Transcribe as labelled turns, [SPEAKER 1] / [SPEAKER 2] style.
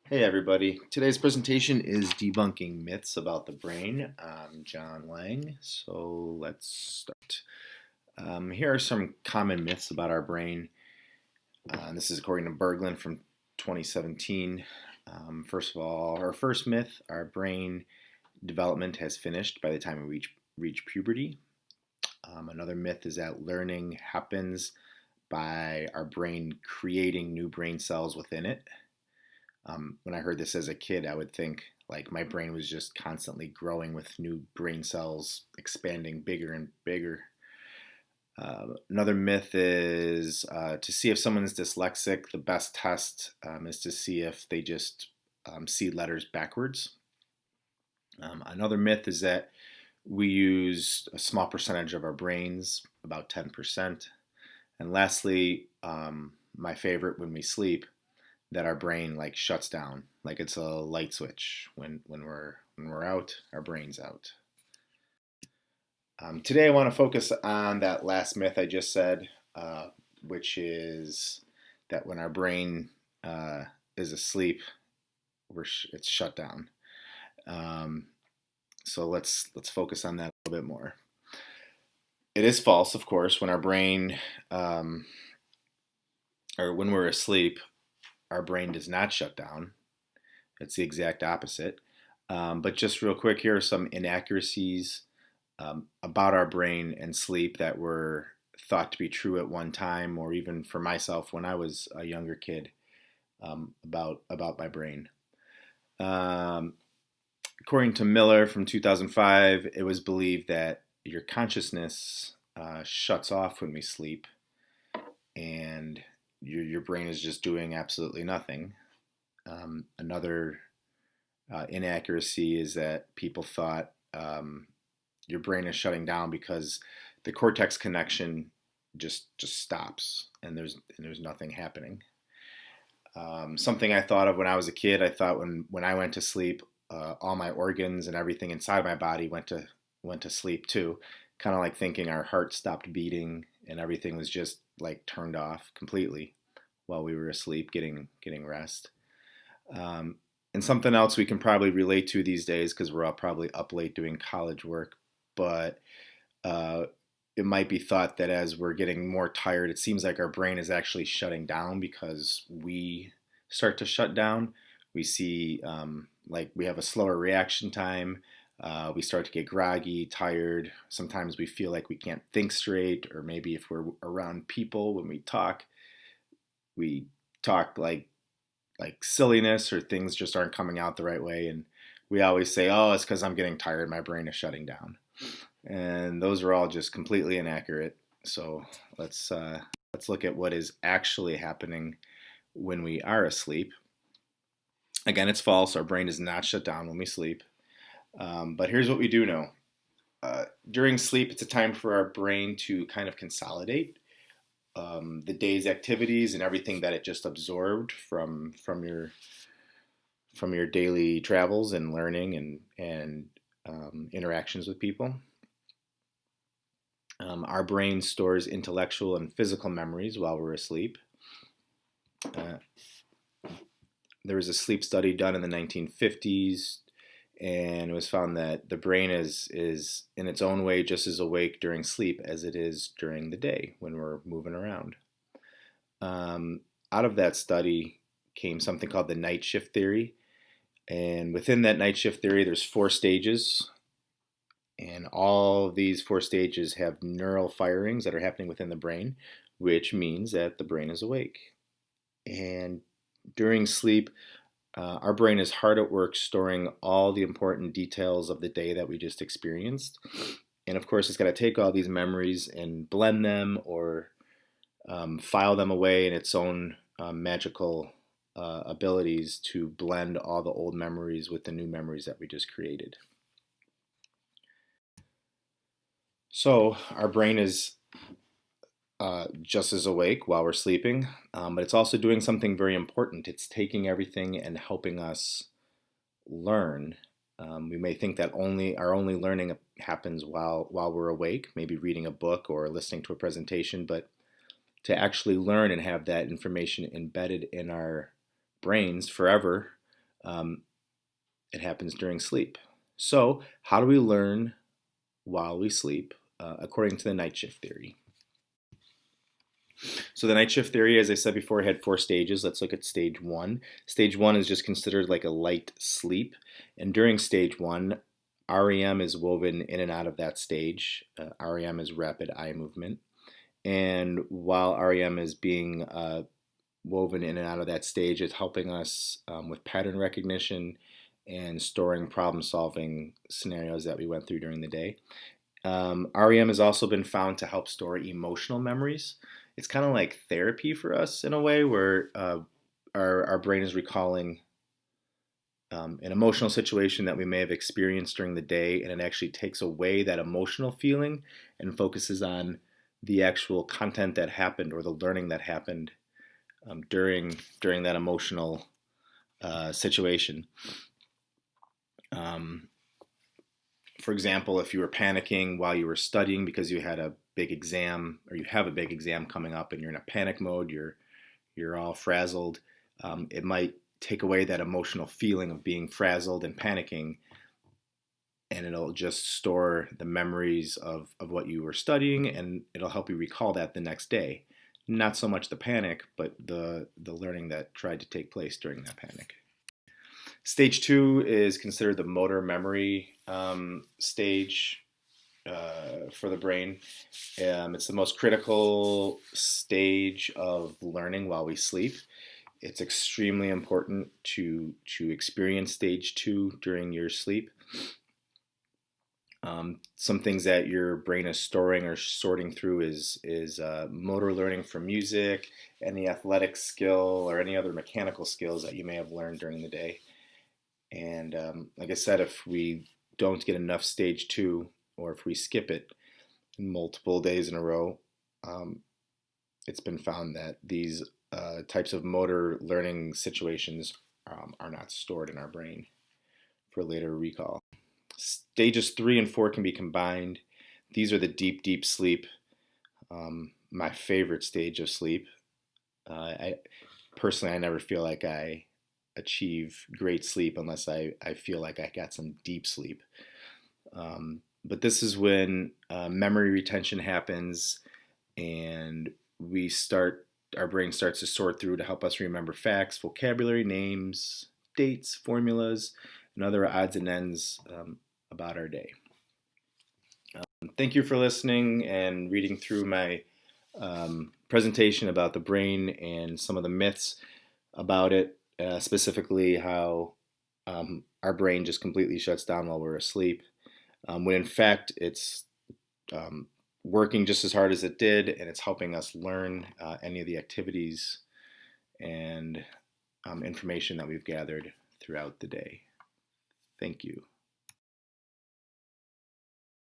[SPEAKER 1] Hey everybody, today's presentation is debunking myths about the brain. I'm John Lang, so let's start. Here are some common myths about our brain. This is according to Berglund from 2017. First of all, our first myth, our brain development has finished by the time we reach puberty. Another myth is that learning happens by our brain creating new brain cells within it. When I heard this as a kid, I would think like my brain was just constantly growing with new brain cells, expanding bigger and bigger. Another myth is to see if someone's dyslexic, the best test is to see if they just see letters backwards. Another myth is that we use a small percentage of our brains, about 10%. And lastly, my favorite, when we sleep, that our brain like shuts down, like it's a light switch. When we're out, our brain's out. Today I want to focus on that last myth I just said, which is that when our brain is asleep, it's shut down. So let's focus on that a little bit more. It is false, of course, when our brain or when we're asleep, our brain does not shut down. It's the exact opposite. But just real quick, here are some inaccuracies about our brain and sleep that were thought to be true at one time, or even for myself when I was a younger kid, about my brain. According to Miller from 2005, it was believed that your consciousness shuts off when we sleep, and your brain is just doing absolutely nothing. Another inaccuracy is that people thought your brain is shutting down because the cortex connection just stops and there's nothing happening. Something I thought of when I was a kid, I thought when I went to sleep, all my organs and everything inside my body went to sleep too. Kind of like thinking our heart stopped beating and everything was just like turned off completely while we were asleep, getting rest. And something else we can probably relate to these days, because we're all probably up late doing college work, but it might be thought that as we're getting more tired, it seems like our brain is actually shutting down because we start to shut down. We see like we have a slower reaction time. We start to get groggy, tired. Sometimes we feel like we can't think straight, or maybe if we're around people when we talk like silliness, or things just aren't coming out the right way, and we always say, "Oh, it's because I'm getting tired. My brain is shutting down," and those are all just completely inaccurate. So let's look at what is actually happening when we are asleep. Again, it's false. Our brain is not shut down when we sleep. But here's what we do know. During sleep, it's a time for our brain to kind of consolidate the day's activities and everything that it just absorbed from your daily travels and learning and interactions with people. Our brain stores intellectual and physical memories while we're asleep. There was a sleep study done in the 1950s, and it was found that the brain is in its own way just as awake during sleep as it is during the day when we're moving around. Out of that study came something called the night shift theory, and within that night shift theory, there's 4 stages, and all of these 4 stages have neural firings that are happening within the brain, which means that the brain is awake. And during sleep, our brain is hard at work storing all the important details of the day that we just experienced. And of course, it's got to take all these memories and blend them, or file them away in its own magical abilities to blend all the old memories with the new memories that we just created. So our brain is just as awake while we're sleeping, but it's also doing something very important. It's taking everything and helping us learn. We may think that our only learning happens while we're awake, maybe reading a book or listening to a presentation, but to actually learn and have that information embedded in our brains forever, It happens during sleep. So, how do we learn while we sleep? According to the night shift theory. So the night shift theory, as I said before, had 4 stages. Let's look at stage 1. Stage 1 is just considered like a light sleep. And during stage 1, REM is woven in and out of that stage. REM is rapid eye movement. And while REM is being woven in and out of that stage, it's helping us with pattern recognition and storing problem-solving scenarios that we went through during the day. REM has also been found to help store emotional memories. It's kind of like therapy for us in a way, where our brain is recalling an emotional situation that we may have experienced during the day, and it actually takes away that emotional feeling and focuses on the actual content that happened or the learning that happened during that emotional situation. For example, if you were panicking while you were studying because you had a big exam, or you have a big exam coming up and you're in a panic mode, you're all frazzled, it might take away that emotional feeling of being frazzled and panicking, and it'll just store the memories of what you were studying, and it'll help you recall that the next day. Not so much the panic, but the learning that tried to take place during that panic. Stage 2 is considered the motor memory stage for the brain. It's the most critical stage of learning while we sleep. It's extremely important to experience stage 2 during your sleep. Some things that your brain is storing or sorting through is motor learning from music, any athletic skill, or any other mechanical skills that you may have learned during the day. And like I said, if we don't get enough stage 2, or if we skip it multiple days in a row, it's been found that these types of motor learning situations are not stored in our brain for later recall. Stages 3 and 4 can be combined. These are the deep, deep sleep. My favorite stage of sleep. I never feel like I achieve great sleep unless I feel like I got some deep sleep. But this is when memory retention happens, and our brain starts to sort through to help us remember facts, vocabulary, names, dates, formulas, and other odds and ends about our day. Thank you for listening and reading through my presentation about the brain and some of the myths about it, specifically how our brain just completely shuts down while we're asleep, when in fact it's working just as hard as it did, and it's helping us learn any of the activities and information that we've gathered throughout the day. Thank you.